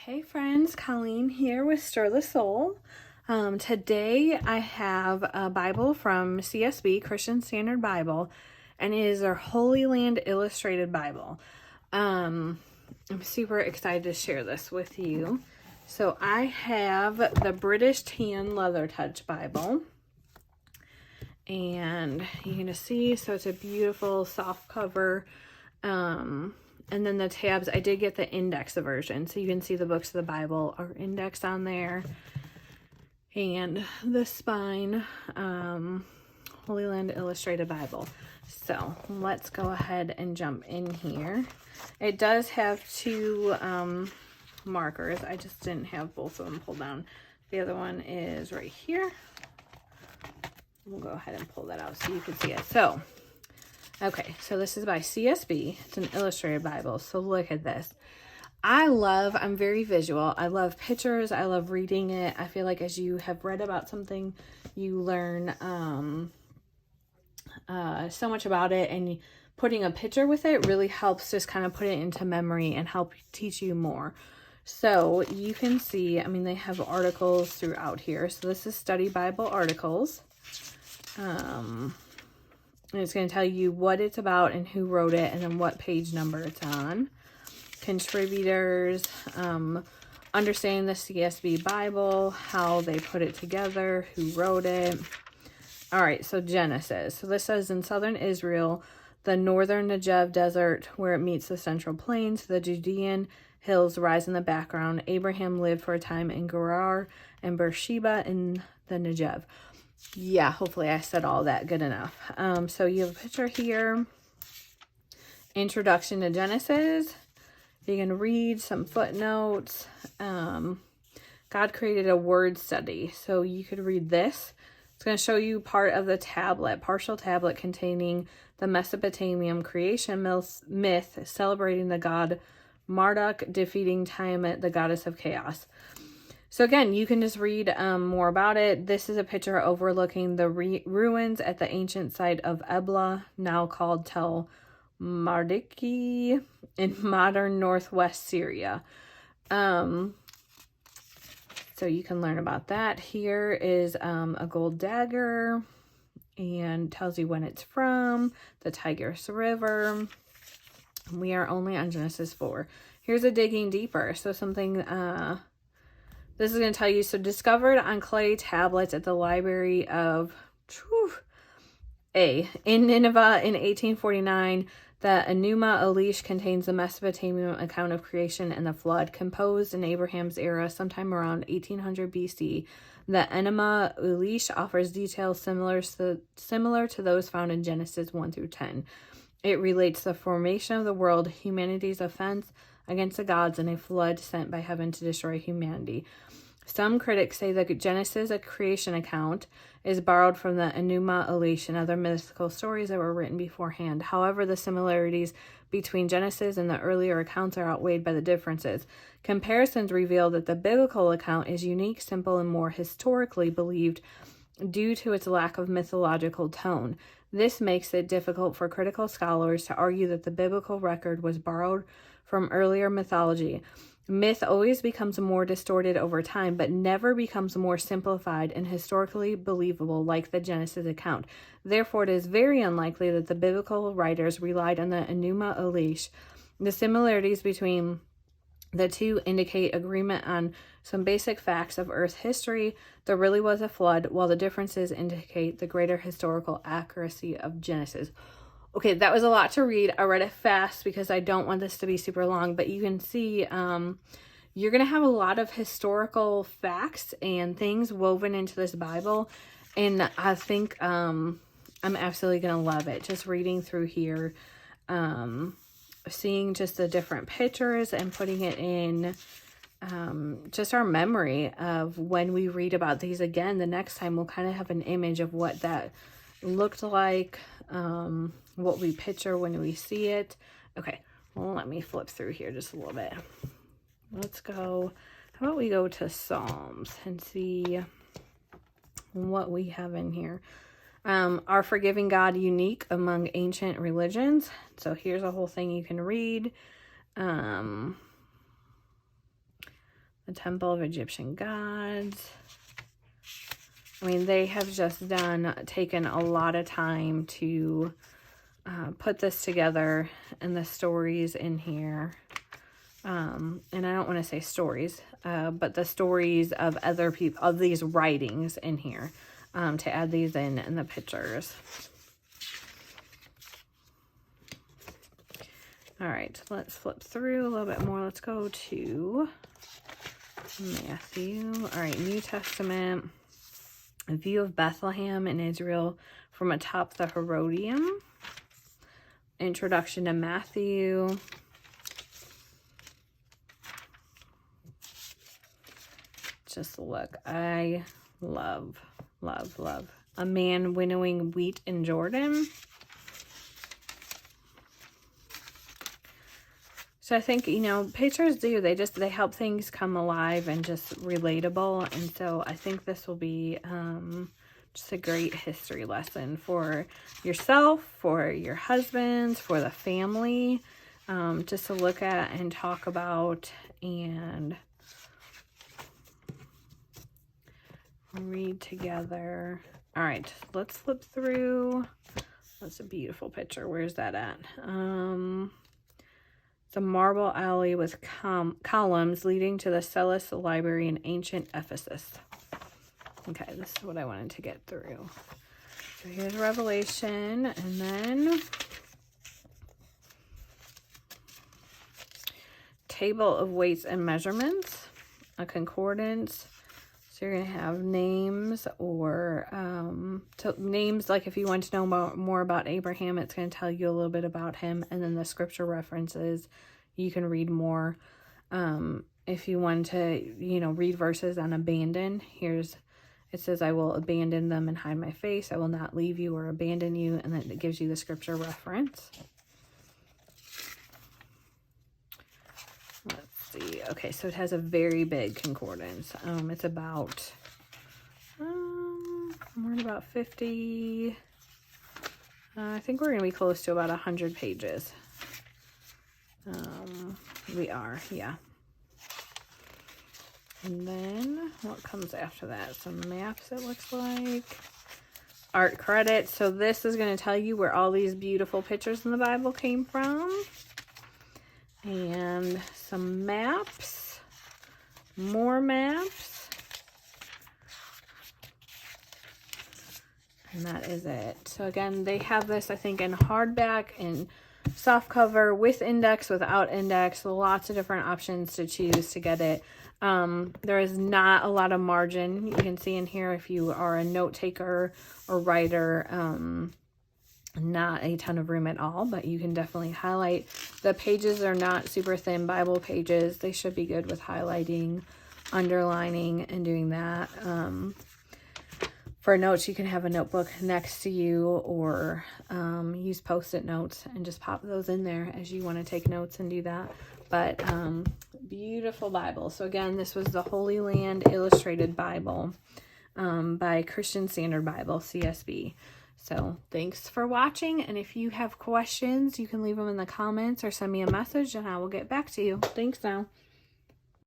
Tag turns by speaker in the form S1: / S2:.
S1: Hey friends, Colleen here with Stir the Soul. Today I have a Bible from CSB, Christian Standard Bible, and it is our Holy Land Illustrated Bible. I'm super excited to share this with you. So I have the British Tan Leather Touch Bible, and you're going to see, so it's a beautiful soft cover. And then the tabs, I did get the index version, so you can see the books of the Bible are indexed on there. And the spine, Holy Land Illustrated Bible. So let's go ahead and jump in here. It does have two markers. I just didn't have both of them pulled down. The other one is right here. We'll go ahead and pull that out so you can see it. So okay, so this is by CSB. It's an illustrated Bible. So look at this. I'm very visual. I love pictures. I love reading it. I feel like as you have read about something, you learn so much about it, and putting a picture with it really helps just kind of put it into memory and help teach you more. So you can see, I mean, they have articles throughout here. So this is Study Bible Articles. And it's going to tell you what it's about and who wrote it, and then what page number it's on. Contributors, understanding the CSB Bible, how they put it together, who wrote it. All right, so Genesis. So this says, in southern Israel, the northern Negev desert, where it meets the central plains, the Judean hills rise in the background. Abraham lived for a time in Gerar and Beersheba in the Negev. Yeah, hopefully I said all that good enough. So you have a picture here. Introduction to Genesis. You can read some footnotes. God created a word study. So you could read this. It's going to show you part of the tablet, partial tablet containing the Mesopotamian creation myth celebrating the god Marduk defeating Tiamat, the goddess of chaos. So again, you can just read more about it. This is a picture overlooking the ruins at the ancient site of Ebla, now called Tel Mardiki, in modern northwest Syria. So you can learn about that. Here is a gold dagger, and tells you when it's from, the Tigris River. We are only on Genesis 4. Here's a digging deeper. So something... this is going to tell you, so discovered on clay tablets at the Library of in Nineveh in 1849, the Enuma Elish contains the Mesopotamian account of creation and the flood, composed in Abraham's era sometime around 1800 BC. The Enuma Elish offers details similar to those found in Genesis 1 through 10. It relates the formation of the world, humanity's offense against the gods, and a flood sent by heaven to destroy humanity. Some critics say the Genesis creation account is borrowed from the Enuma Elish and other mythical stories that were written beforehand. However, the similarities between Genesis and the earlier accounts are outweighed by the differences. Comparisons reveal that the biblical account is unique, simple, and more historically believed due to its lack of mythological tone. This makes it difficult for critical scholars to argue that the biblical record was borrowed from earlier mythology. Myth always becomes more distorted over time, but never becomes more simplified and historically believable like the Genesis account. Therefore, it is very unlikely that the biblical writers relied on the Enuma Elish. The similarities between the two indicate agreement on some basic facts of Earth history. There really was a flood, while the differences indicate the greater historical accuracy of Genesis. Okay, that was a lot to read. I read it fast because I don't want this to be super long, but you can see you're going to have a lot of historical facts and things woven into this Bible, and I think I'm absolutely going to love it. Just reading through here, seeing just the different pictures and putting it in just our memory of when we read about these again. The next time we'll kind of have an image of what that looked like, what we picture when we see it. Okay, well, let me flip through here just a little bit. Let's go, how about we go to Psalms and see what we have in here. Our forgiving God, unique among ancient religions. So here's a whole thing you can read. the temple of Egyptian gods. I mean, they have just taken a lot of time to put this together, and the stories in here. And I don't want to say stories, but the stories of other people, of these writings in here, to add these in the pictures. All right, let's flip through a little bit more. Let's go to Matthew. All right, New Testament. A view of Bethlehem in Israel from atop the Herodium. Introduction to Matthew. Just look. I love, love, love. A man winnowing wheat in Jordan. So I think, you know, pictures they help things come alive and just relatable. And so I think this will be just a great history lesson for yourself, for your husbands, for the family, just to look at and talk about and read together. All right, let's flip through. That's a beautiful picture. Where's that at? It's a marble alley with columns leading to the Celis Library in ancient Ephesus. Okay, this is what I wanted to get through. So here's Revelation, and then table of weights and measurements, a concordance. So you're going to have names or names, like if you want to know more about Abraham, it's going to tell you a little bit about him. And then the scripture references, you can read more. If you want to, you know, read verses on abandon, it says, I will abandon them and hide my face. I will not leave you or abandon you. And then it gives you the scripture reference. See. Okay, so it has a very big concordance. It's about we're at about 50. I think we're gonna be close to about 100 pages. We are, yeah. And then what comes after that? Some maps, it looks like. Art credits. So this is going to tell you where all these beautiful pictures in the Bible came from. And some maps, more maps, and that is it. So again, they have this, I think, in hardback and soft cover, with index, without index, lots of different options to choose to get it. There is not a lot of margin. You can see in here if you are a note taker or writer, not a ton of room at all, but you can definitely highlight. The pages are not super thin Bible pages. They should be good with highlighting, underlining, and doing that. For notes, you can have a notebook next to you, or use Post-it notes and just pop those in there as you want to take notes and do that. But beautiful Bible. So again, this was the Holy Land Illustrated Bible by Christian Standard Bible, CSB. So thanks for watching, and if you have questions, you can leave them in the comments or send me a message and I will get back to you. Thanks now.